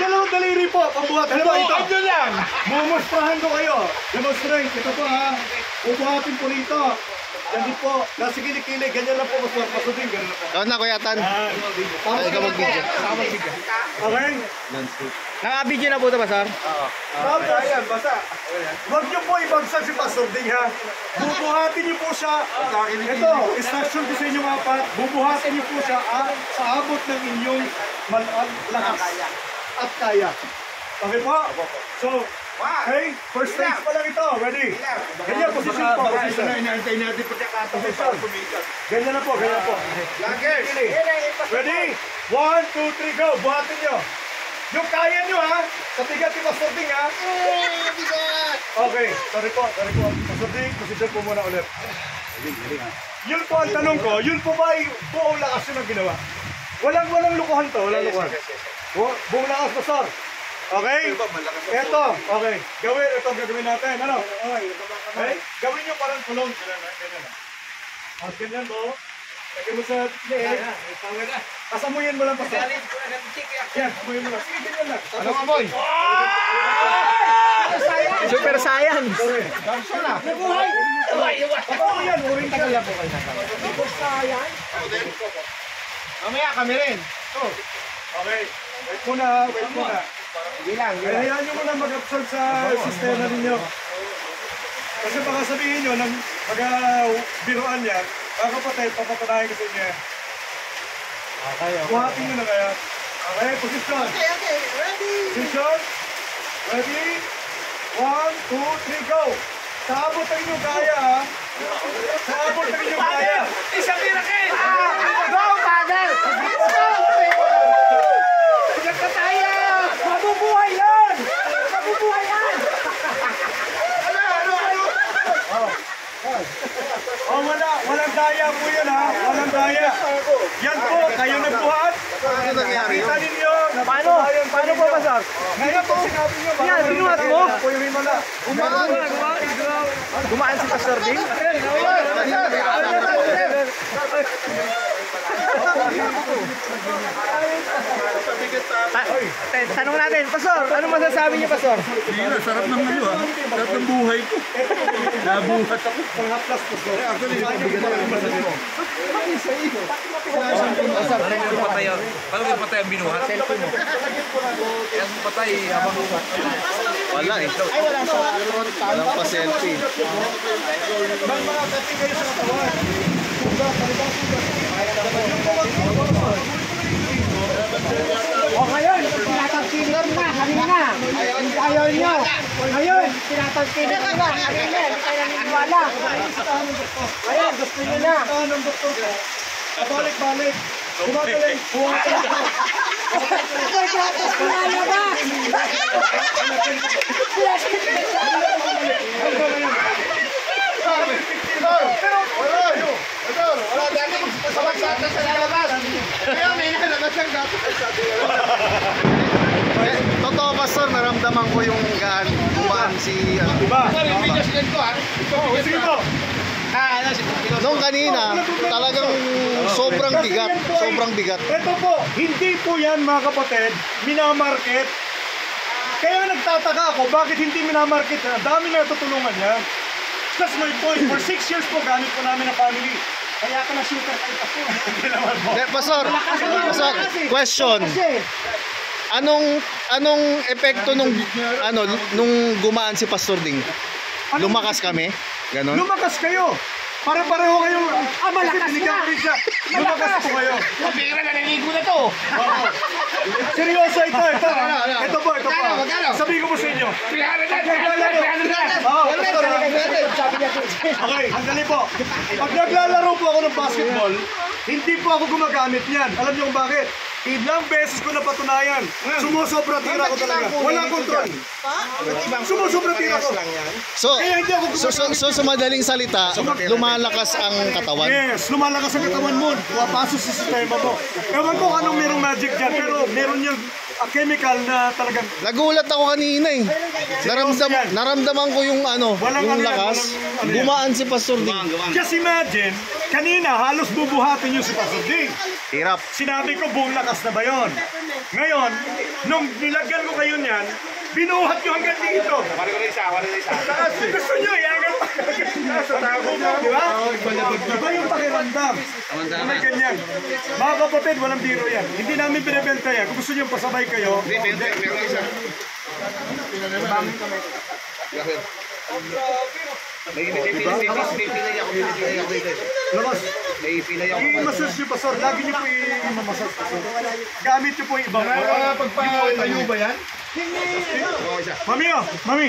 dalawang daliri po, pambuhat. Ano ba ito? Ano lang? Mumustrahan ko kayo. Demonstrate. Ito po ha. Ubuhatin po rito. Yan din po. Nasa kilikili. Ganyan lang po. Pasudin. Ganyan lang po. Ikaw na, Kuya Tan. Ay, ikaw mag-video. Okay? Naka-video na po ito, Pastor? Tapos, ayan, basta. Huwag niyo po ibagsak si Pastor Ding ha. Bubuhatin niyo po siya. Ito, instruction ko sa inyong apat. Bubuhatin niyo po siya sa abot ng inyong lakas at kaya. Okay po? So, okay, first stage pa lang ito. Ready? Ganyan, position po. Position. Ganyan na po, ganyan po. Ready? 1, 2, 3, go. Buhatin nyo. Yung kaya nyo ha. Sa tigat ni Pastor Ding ha. Okay, sorry po. Pastor Ding, position po muna ulit. Yun po ang tanong ko. Yun po ba ay buong lakas yun ang ginawa? Walang lukuhan to. Walang lukuhan. Buong lakas, Pastor. Okay? Ito, okay. Ito gagawin natin. Ano? Okay? Gawin nyo parang kulong. Ganyan. Ganyan mo. Lagyan mo sa leeg. Kasamuyin mo lang pa sa. Yan, kasamuyin mo lang. Sige, ganyan lang. Ano nga, boy? Super science! Damso na. Nabuhay! Ako yan, uring tagal lang po kayo. Super science? Mamaya kami rin. Okay. Wait muna. Hayaan nyo muna mag-absorb sa sistema ninyo. Kasi baka sabihin nyo, nang mag-biruan yan, mga kapatid, papatunayan ko sa inyo. Okay. Buhatin nyo na kaya. Okay, position. Okay, ready? Position. Ready? 1, 2, 3, go! Sa abot ang inyong kaya, ha? Sa abot ang inyong kaya. Isang miracle! Go, Father! Mabubuhay yan! Mabubuhay yan! Oh, walang daya po yun ha. Walang daya. Yan po, kayo nagbuhat. Nakita ninyo. Paano po, Pastor? Ngayon po sinabi nyo. Yan, binuhat mo. Puyuhin mo na. Gumaan si Pastor Ding? Tanong natin, Pastor, ano masasabi niyo, Pastor? Hindi, sarap ng ano ah. Sarap ng buhay ko. Nabuhat ako. Panghaplas po. Actually, paano yung patay ang binuhat? Kaya ang patay habang Wala eh. Ay, wala sa Walang pa-selfie. Bang mga kating kayo sa katawan. O ngayon, tinatagpilir na, kanina. Ayaw nyo. Ngayon, tinatagpilir na, kanina. Hindi kayo naniniwala. Ngayon, gusto nyo na. Ng doktor ko. Balik-balik. Bumagaling. Buhatin. Ako'y gratis pinalabas. wala dati magsasabag sa lalabas. Kaya may nalabas ang gato. Totoo, Pastor, naramdaman ko yung gumaan si... Diba? Sige po. Nung kanina, talagang sobrang bigat. Ito po, hindi po yan mga kapatid, minamarket. Kaya nagtataka ako, bakit hindi minamarket? Ang dami na tutulungan yan. That's my point. For 6 years po, gamit po namin ang family. Kaya ka na-shooter kayo pa po. Hindi naman po. Pastor, question. Anong epekto nung gumaan si Pastor Ding? Lumakas kami? Ganon? Lumakas kayo. Pare-pareho kayo. Malakas na. Lumakas po kayo. Pira na naligo na to. Seryoso ito. Ito po. Sabihin ko po sa inyo. Okay, sandali po. Pag naglalaro po ako ng basketball, hindi po ako gumagamit niyan. Alam niyo kung bakit? Ilang beses ko napatunayan. Sumusobra tira ko talaga. Walang kontrol. Sumusobra tira ko. So sa madaling salita, lumalakas ang katawan. Yes, lumalakas ang katawan mo. Puwapasok sa sistema mo. Ewan ko anong merong magic dyan, pero meron yung chemical na talagang Nagulat ako kanina eh. Naramdaman ko yung Walang yung ano yan, lakas. walang ano yan. Gumaan si Pastor Ding. just imagine, kanina halos bubuhatin yung si Pastor Ding. Hirap. Sinabi ko buong lakas na ba yun? Ngayon, nung nilagyan ko kayo niyan, binuhat nyo hanggang dito. Taas, gusto nyo hanggang sa tako mo, di ba? Iba yung pakiramdam. May ganyan. Mga kapatid, walang biro yan. Hindi namin binibenta yan. Kung gusto nyo pasabay kayo, labas. I-massage nyo, Pastor. Lagi nyo po i-massage. Gamit nyo po ibang. Pagpatayo ba yan? Mami, oh, mami.